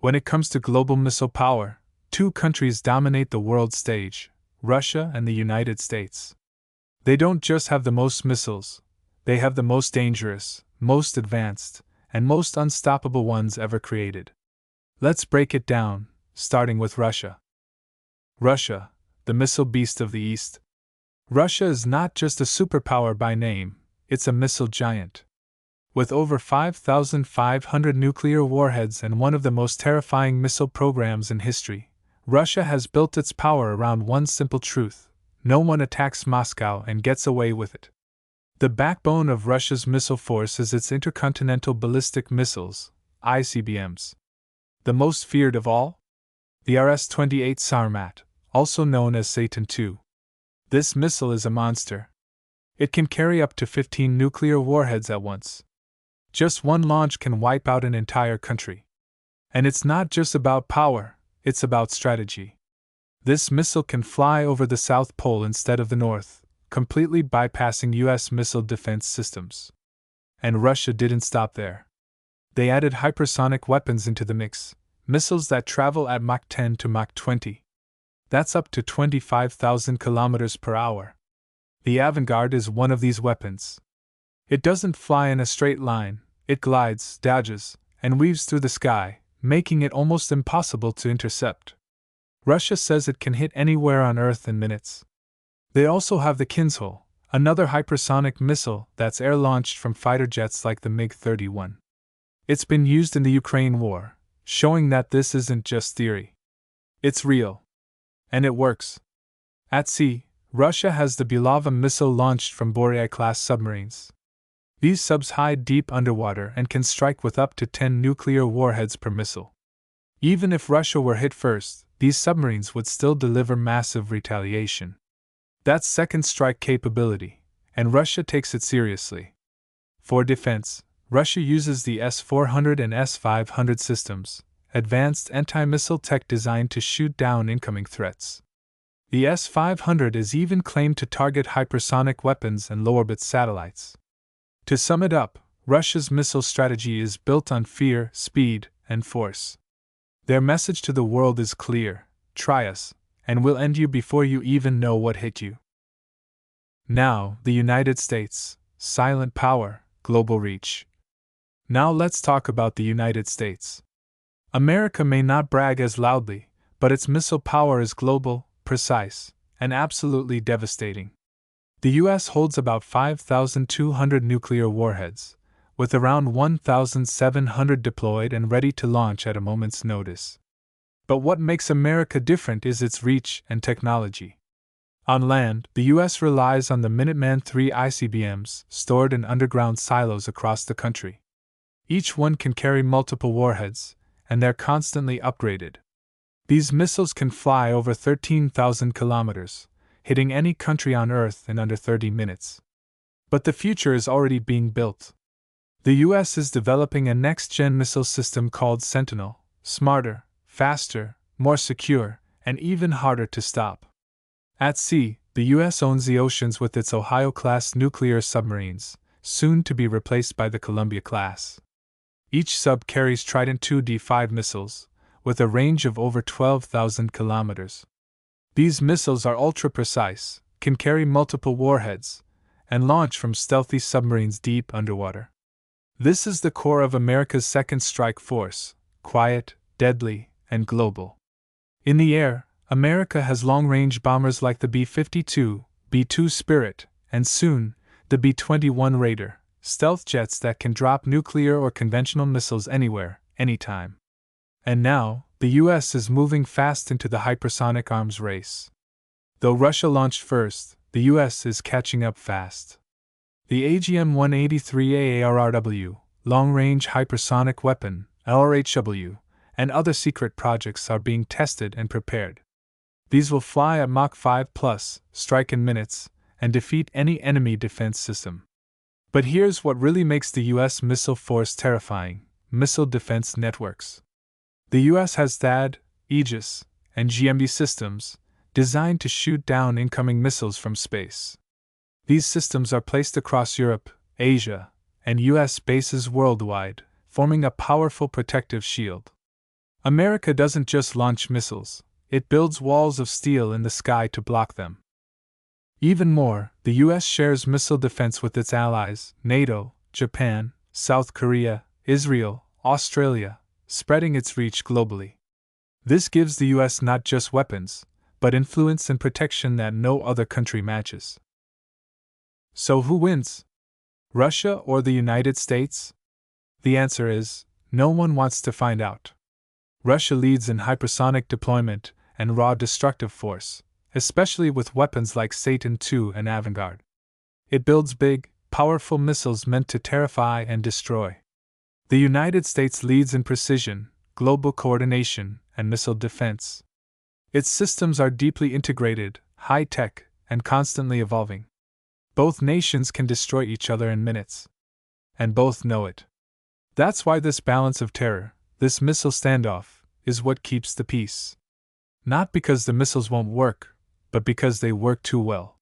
When it comes to global missile power, two countries dominate the world stage: Russia and the United States. They don't just have the most missiles, they have the most dangerous, most advanced, and most unstoppable ones ever created. Let's break it down, starting with Russia. Russia, the missile beast of the East. Russia is not just a superpower by name, it's a missile giant. With over 5,500 nuclear warheads and one of the most terrifying missile programs in history, Russia has built its power around one simple truth: no one attacks Moscow and gets away with it. The backbone of Russia's missile force is its intercontinental ballistic missiles, ICBMs. The most feared of all? The RS-28 Sarmat, also known as Satan II. This missile is a monster. It can carry up to 15 nuclear warheads at once. Just one launch can wipe out an entire country. And it's not just about power, it's about strategy. This missile can fly over the South Pole instead of the North, completely bypassing US missile defense systems. And Russia didn't stop there. They added hypersonic weapons into the mix, missiles that travel at Mach 10 to Mach 20. That's up to 25,000 kilometers per hour. The Avangard is one of these weapons. It doesn't fly in a straight line, it glides, dodges, and weaves through the sky, making it almost impossible to intercept. Russia says it can hit anywhere on Earth in minutes. They also have the Kinzhal, another hypersonic missile that's air-launched from fighter jets like the MiG-31. It's been used in the Ukraine war, showing that this isn't just theory. It's real. And it works. At sea, Russia has the Bulava missile launched from Boryai-class submarines. These subs hide deep underwater and can strike with up to 10 nuclear warheads per missile. Even if Russia were hit first, these submarines would still deliver massive retaliation. That's second strike capability, and Russia takes it seriously. For defense, Russia uses the S-400 and S-500 systems, advanced anti-missile tech designed to shoot down incoming threats. The S-500 is even claimed to target hypersonic weapons and low-orbit satellites. To sum it up, Russia's missile strategy is built on fear, speed, and force. Their message to the world is clear: try us, and we'll end you before you even know what hit you. Now, the United States: silent power, global reach. Now let's talk about the United States. America may not brag as loudly, but its missile power is global, precise, and absolutely devastating. The US holds about 5,200 nuclear warheads, with around 1,700 deployed and ready to launch at a moment's notice. But what makes America different is its reach and technology. On land, the US relies on the Minuteman III ICBMs, stored in underground silos across the country. Each one can carry multiple warheads, and they're constantly upgraded. These missiles can fly over 13,000 kilometers, hitting any country on Earth in under 30 minutes. But the future is already being built. The US is developing a next-gen missile system called Sentinel, smarter, faster, more secure, and even harder to stop. At sea, the US owns the oceans with its Ohio-class nuclear submarines, soon to be replaced by the Columbia-class. Each sub carries Trident II D5 missiles, with a range of over 12,000 kilometers. These missiles are ultra-precise, can carry multiple warheads, and launch from stealthy submarines deep underwater. This is the core of America's second strike force: quiet, deadly, and global. In the air, America has long-range bombers like the B-52, B-2 Spirit, and soon, the B-21 Raider, stealth jets that can drop nuclear or conventional missiles anywhere, anytime. And now, the US is moving fast into the hypersonic arms race. Though Russia launched first, the US is catching up fast. The AGM-183 AARRW, Long-Range Hypersonic Weapon, LRHW, and other secret projects are being tested and prepared. These will fly at Mach 5+, strike in minutes, and defeat any enemy defense system. But here's what really makes the US missile force terrifying: missile defense networks. The US has THAAD, Aegis, and GMB systems, designed to shoot down incoming missiles from space. These systems are placed across Europe, Asia, and US bases worldwide, forming a powerful protective shield. America doesn't just launch missiles, it builds walls of steel in the sky to block them. Even more, the US shares missile defense with its allies, NATO, Japan, South Korea, Israel, Australia, spreading its reach globally. This gives the US not just weapons, but influence and protection that no other country matches. So who wins? Russia or the United States? The answer is, no one wants to find out. Russia leads in hypersonic deployment and raw destructive force, especially with weapons like Satan II and Avangard. It builds big, powerful missiles meant to terrify and destroy. The United States leads in precision, global coordination, and missile defense. Its systems are deeply integrated, high-tech, and constantly evolving. Both nations can destroy each other in minutes. And both know it. That's why this balance of terror, this missile standoff, is what keeps the peace. Not because the missiles won't work, but because they work too well.